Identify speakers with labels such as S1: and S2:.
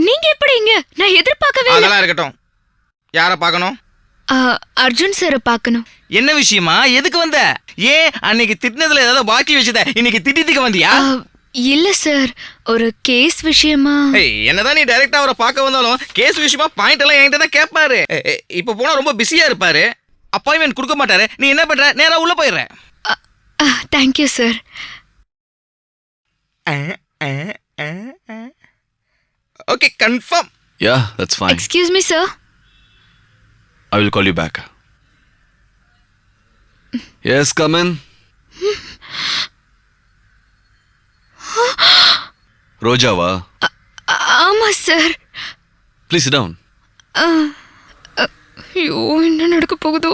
S1: நீங்க எப்படி இங்க? நான் எதிர்பார்க்கவே இல்ல.
S2: அதெல்லாம் இருக்கட்டும். யார பார்க்கணும்?
S1: அர்ஜுன் சாரை பார்க்கணும்.
S2: என்ன விஷயமா? எதுக்கு வந்த? ஏன் அன்னைக்கு திட்டினதுல ஏதாவது பாக்கி வச்சத இன்னைக்கு திட்டிக்க வந்தியா?
S1: இல்ல சார், ஒரு கேஸ் விஷயமா.
S2: என்னதான் நீ டைரக்டா அவரை பார்க்க வந்தாலும் கேஸ் விஷயமா பாயிண்ட் எல்லாம் என்கிட்ட தான் கேட்பாரு. இப்ப போனா ரொம்ப பிஸியா இருப்பாரு, அப்பாயின்மெண்ட் கொடுக்க மாட்டாரு. நீ என்ன பண்ற? நேரா உள்ள போயிடுற.
S1: Thank you sir.
S2: Okay, confirm.
S3: Yeah, that's fine.
S1: Excuse me sir.
S3: I will call you back. Yes, come in. ரோஜாவா?
S1: ஆமா சார்.
S3: Please sit down.
S1: ஐயோ, என்ன நடக்க போகுதோ?